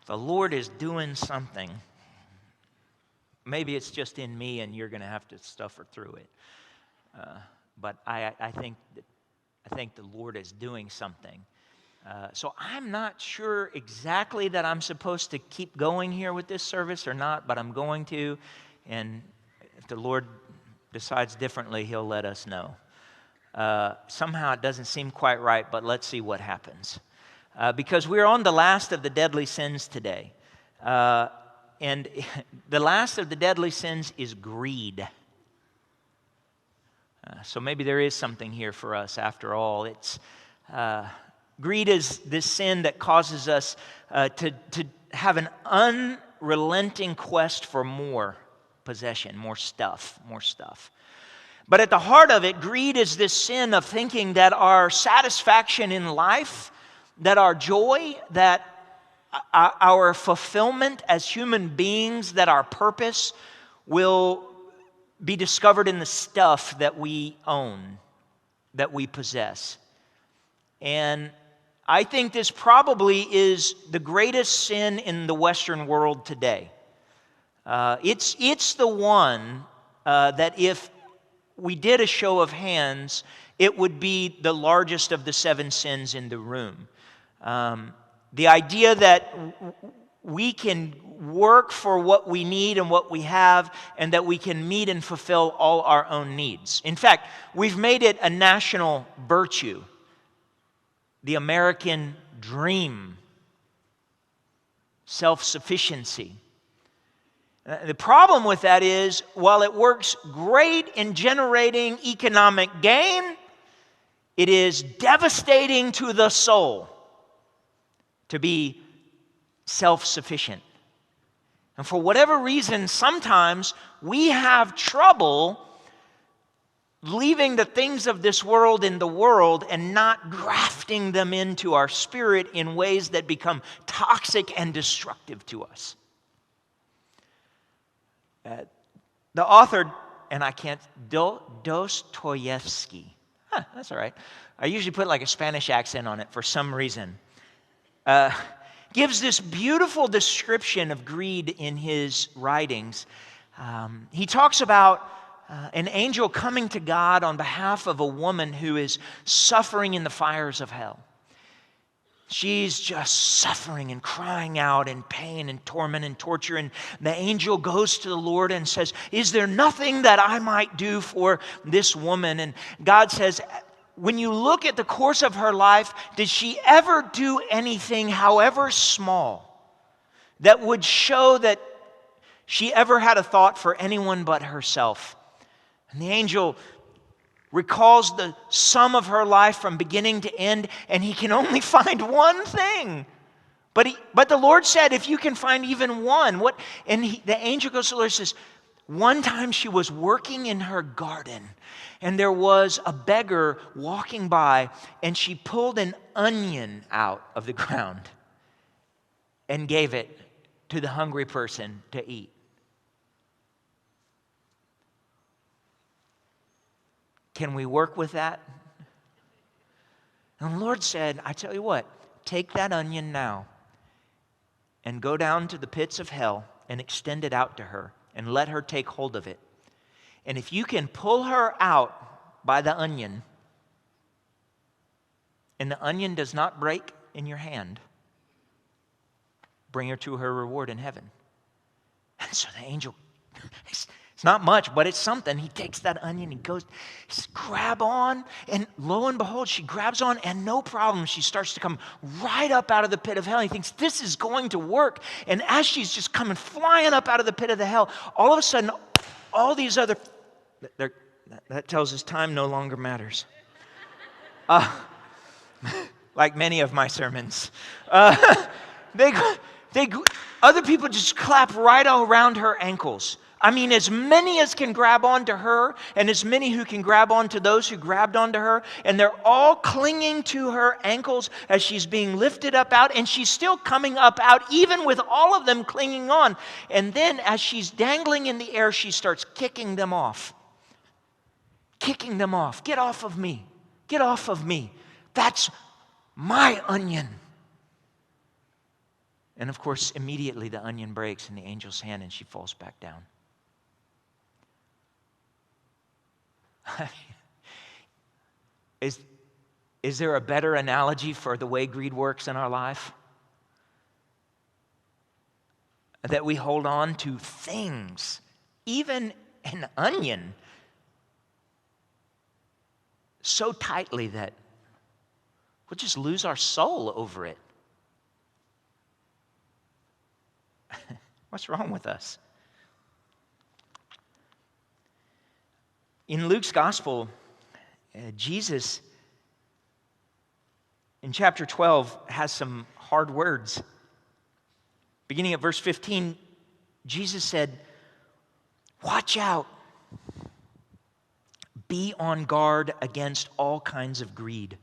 The Lord is doing something. Maybe it's just in me and you're going to have to suffer through it. But I think the Lord is doing something. So I'm not sure exactly that I'm supposed to keep going here with this service or not, but I'm going to. And if the Lord decides differently, He'll let us know. Somehow it doesn't seem quite right, but let's see what happens. Because we're on the last of the deadly sins today. And the last of the deadly sins is greed. So maybe there is something here for us after all. It's greed is this sin that causes us to have an unrelenting quest for more possession, more stuff. But at the heart of it, greed is this sin of thinking that our satisfaction in life, that our joy, that our fulfillment as human beings, that our purpose will be discovered in the stuff that we own, that we possess. And I think this probably is the greatest sin in the Western world today. It's the one that if we did a show of hands, it would be the largest of the 7 sins in the room. The idea that we can work for what we need and what we have, and that we can meet and fulfill all our own needs. In fact, we've made it a national virtue. The American dream, self-sufficiency. The problem with that is, while it works great in generating economic gain, it is devastating to the soul to be self-sufficient. And for whatever reason, sometimes we have trouble leaving the things of this world in the world and not grafting them into our spirit in ways that become toxic and destructive to us. The author, and I can't, Dostoevsky. That's all right. I usually put like a Spanish accent on it for some reason. Gives this beautiful description of greed in his writings. He talks about an angel coming to God on behalf of a woman who is suffering in the fires of hell. She's just suffering and crying out in pain and torment and torture. And the angel goes to the Lord and says, "Is there nothing that I might do for this woman?" And God says, when you look at the course of her life, did she ever do anything, however small, that would show that she ever had a thought for anyone but herself? And the angel recalls the sum of her life from beginning to end, and he can only find one thing. But the Lord said, if you can find even one, what? And the angel goes to the Lord and says, one time she was working in her garden, and there was a beggar walking by, and she pulled an onion out of the ground and gave it to the hungry person to eat. Can we work with that? And the Lord said, I tell you what, take that onion now and go down to the pits of hell and extend it out to her and let her take hold of it. And if you can pull her out by the onion, and the onion does not break in your hand, bring her to her reward in heaven. And so the angel, it's not much, but it's something. He takes that onion and goes, grab on, and lo and behold, she grabs on, and no problem, she starts to come right up out of the pit of hell. He thinks, this is going to work. And as she's just coming flying up out of the pit of the hell, all of a sudden, all these other, that tells us time no longer matters. Like many of my sermons. Other people just clap right around her ankles. I mean, as many as can grab onto her, and as many who can grab onto those who grabbed onto her, and they're all clinging to her ankles as she's being lifted up out, and she's still coming up out, even with all of them clinging on. And then as she's dangling in the air, she starts kicking them off. Kicking them off. Get off of me. Get off of me. That's my onion. And of course, immediately the onion breaks in the angel's hand and she falls back down. Is there a better analogy for the way greed works in our life? That we hold on to things, even an onion, so tightly that we'll just lose our soul over it. What's wrong with us? In Luke's gospel, Jesus, in chapter 12, has some hard words. Beginning at verse 15, Jesus said, "Watch out. Be on guard against all kinds of greed.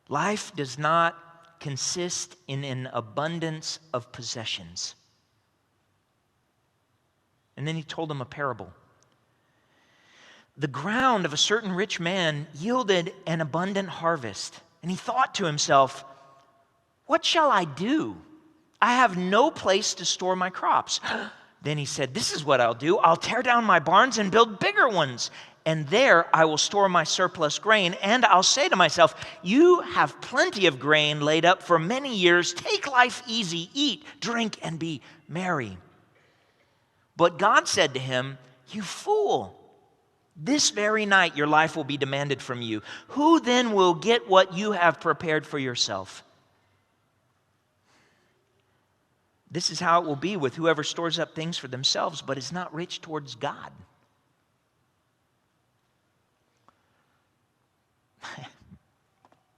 Life does not consist in an abundance of possessions." And then he told them a parable. "The ground of a certain rich man yielded an abundant harvest. And he thought to himself, 'What shall I do? I have no place to store my crops.' Then he said, 'This is what I'll do. I'll tear down my barns and build bigger ones. And there I will store my surplus grain. And I'll say to myself, you have plenty of grain laid up for many years. Take life easy, eat, drink, and be merry.' But God said to him, 'You fool. This very night your life will be demanded from you. Who then will get what you have prepared for yourself? This is how it will be with whoever stores up things for themselves, but is not rich towards God.'"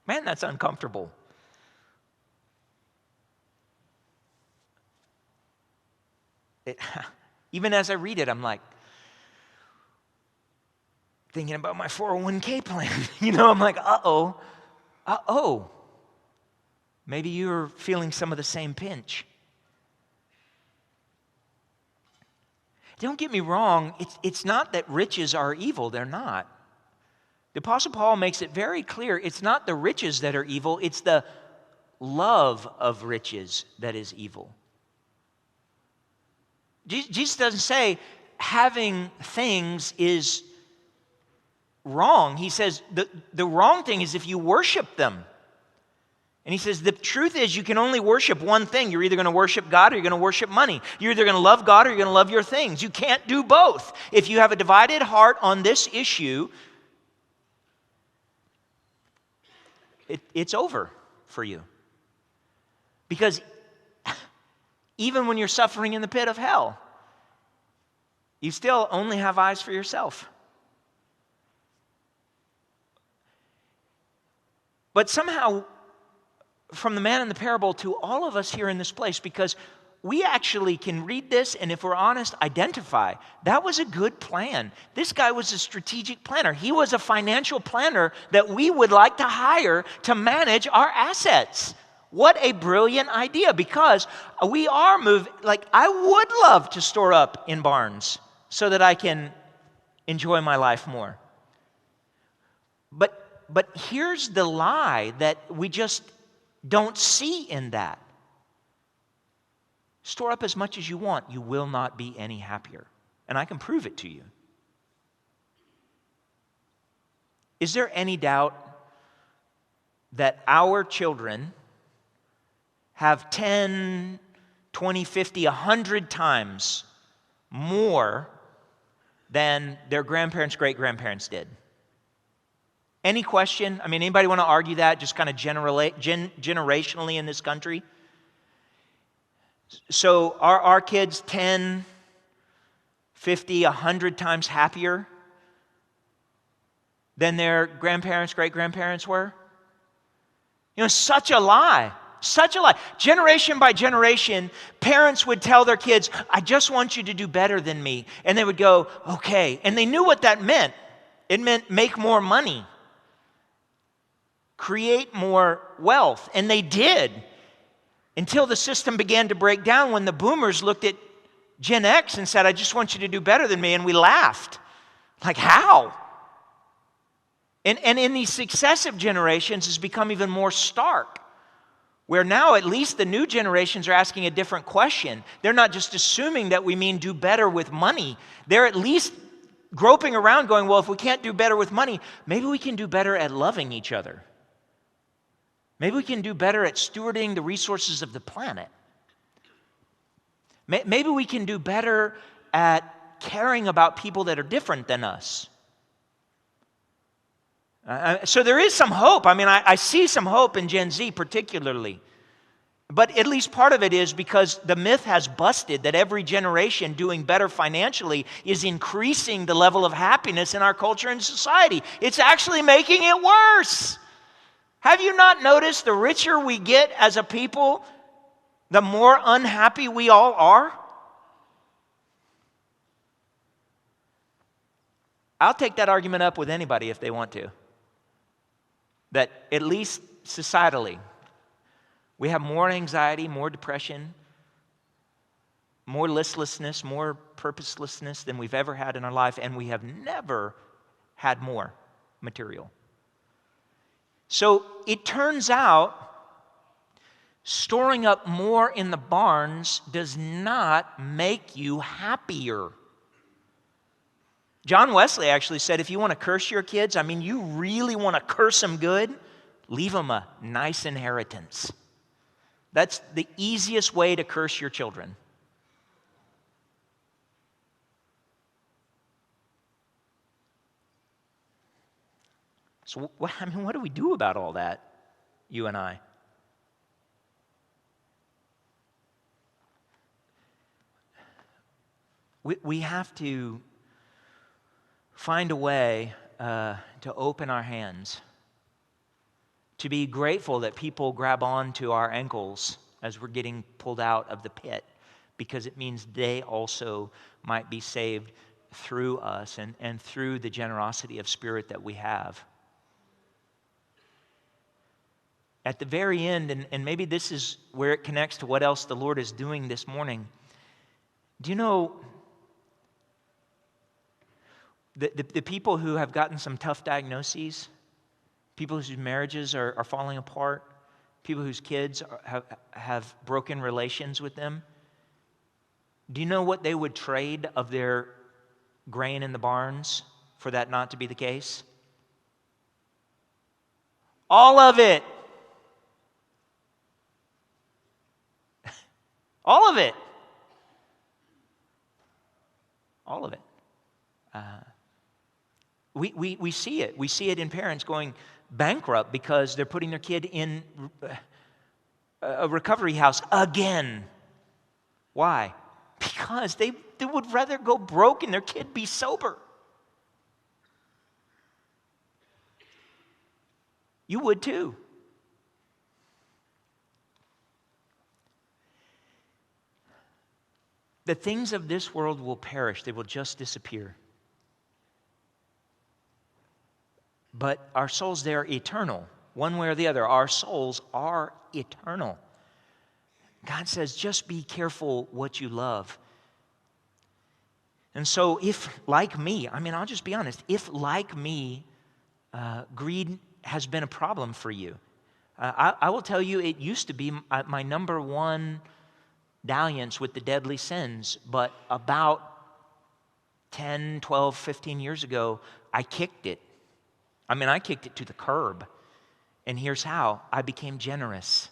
Man, that's uncomfortable. Even as I read it, I'm like, thinking about my 401k plan. I'm like, uh-oh. Maybe you're feeling some of the same pinch. Don't get me wrong, it's not that riches are evil, they're not. The Apostle Paul makes it very clear, it's not the riches that are evil, it's the love of riches that is evil. Jesus doesn't say having things is wrong. He says the wrong thing is if you worship them. And he says the truth is you can only worship one thing. You're either going to worship God or you're going to worship money. You're either going to love God or you're going to love your things. You can't do both. If you have a divided heart on this issue, it's over for you. Because even when you're suffering in the pit of hell, you still only have eyes for yourself. But somehow, from the man in the parable to all of us here in this place, because we actually can read this and, if we're honest, identify that was a good plan. This guy was a strategic planner. He was a financial planner that we would like to hire to manage our assets. What a brilliant idea, because we are moving, I would love to store up in barns so that I can enjoy my life more. But here's the lie that we just don't see in that. Store up as much as you want. You will not be any happier. And I can prove it to you. Is there any doubt that our children have 10, 20, 50, 100 times more than their grandparents, great-grandparents did? Any question? Anybody want to argue that just kind of generationally in this country? So are our kids 10, 50, 100 times happier than their grandparents, great-grandparents were? Such a lie. Such a lie. Generation by generation, parents would tell their kids, I just want you to do better than me. And they would go, okay. And they knew what that meant. It meant make more money, create more wealth. And they did, until the system began to break down when the boomers looked at Gen X and said, I just want you to do better than me. And we laughed. Like, how? And in these successive generations, it's become even more stark. Where now at least the new generations are asking a different question. They're not just assuming that we mean do better with money. They're at least groping around going, well, if we can't do better with money, maybe we can do better at loving each other. Maybe we can do better at stewarding the resources of the planet. Maybe we can do better at caring about people that are different than us. So there is some hope. I mean, I see some hope in Gen Z particularly. But at least part of it is because the myth has busted that every generation doing better financially is increasing the level of happiness in our culture and society. It's actually making it worse. Have you not noticed the richer we get as a people, the more unhappy we all are? I'll take that argument up with anybody if they want to. That at least societally, we have more anxiety, more depression, more listlessness, more purposelessness than we've ever had in our life, and we have never had more material. So it turns out storing up more in the barns does not make you happier. John Wesley actually said, if you want to curse your kids, I mean, you really want to curse them good, leave them a nice inheritance. That's the easiest way to curse your children. So, what do we do about all that, you and I? We have to find a way to open our hands, to be grateful that people grab on to our ankles as we're getting pulled out of the pit, because it means they also might be saved through us and through the generosity of spirit that we have. At the very end, and maybe this is where it connects to what else the Lord is doing this morning, do you know the people who have gotten some tough diagnoses, people whose marriages are falling apart, people whose kids have broken relations with them, do you know what they would trade of their grain in the barns for that not to be the case? All of it. All of it. All of it. We see it. We see it in parents going bankrupt because they're putting their kid in a recovery house again. Why? Because they would rather go broke and their kid be sober. You would too. The things of this world will perish. They will just disappear. But our souls, they're eternal. One way or the other, our souls are eternal. God says, just be careful what you love. And so if, like me, I'll just be honest, if, like me, greed has been a problem for you, I will tell you it used to be my number one dalliance with the deadly sins, but about 10, 12, 15 years ago, I kicked it. I kicked it to the curb. And here's how. I became generous.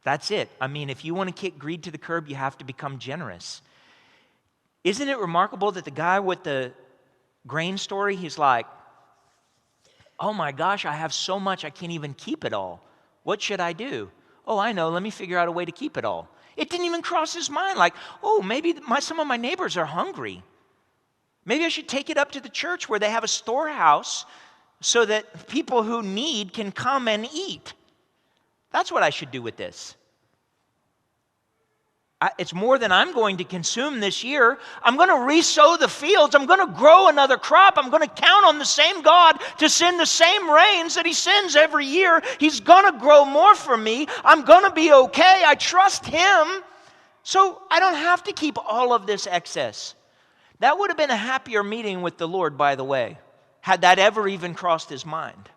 That's it. If you want to kick greed to the curb, you have to become generous. Isn't it remarkable that the guy with the grain story, he's like, oh my gosh, I have so much I can't even keep it all. What should I do? Oh, I know, let me figure out a way to keep it all. It didn't even cross his mind like, oh, maybe some of my neighbors are hungry. Maybe I should take it up to the church where they have a storehouse so that people who need can come and eat. That's what I should do with this. It's more than I'm going to consume this year. I'm going to re-sow the fields. I'm going to grow another crop. I'm going to count on the same God to send the same rains that He sends every year. He's going to grow more for me. I'm going to be okay. I trust Him. So I don't have to keep all of this excess. That would have been a happier meeting with the Lord, by the way, had that ever even crossed His mind.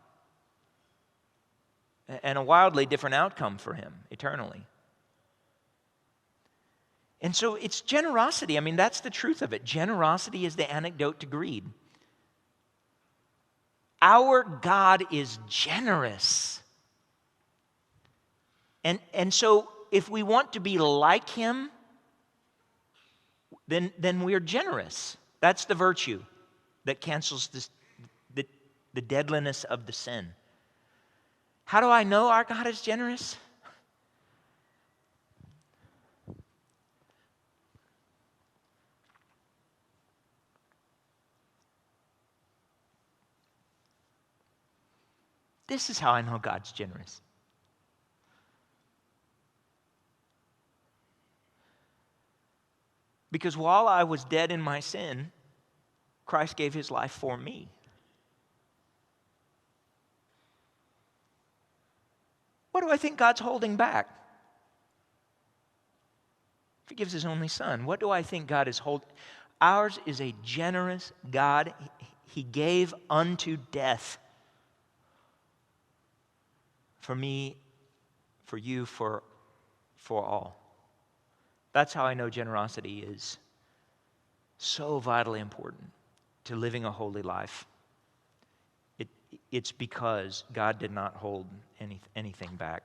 and a wildly different outcome for him eternally. And so it's generosity. I mean, that's the truth of it. Generosity is the antidote to greed. Our God is generous. And so if we want to be like him, then we're generous. That's the virtue that cancels the deadliness of the sin. How do I know our God is generous? This is how I know God's generous. Because while I was dead in my sin, Christ gave his life for me. What do I think God's holding back? If he gives his only son, what do I think God is holding? Ours is a generous God. He gave unto death for me, for you, for all. That's how I know generosity is so vitally important to living a holy life. It's because God did not hold anything back.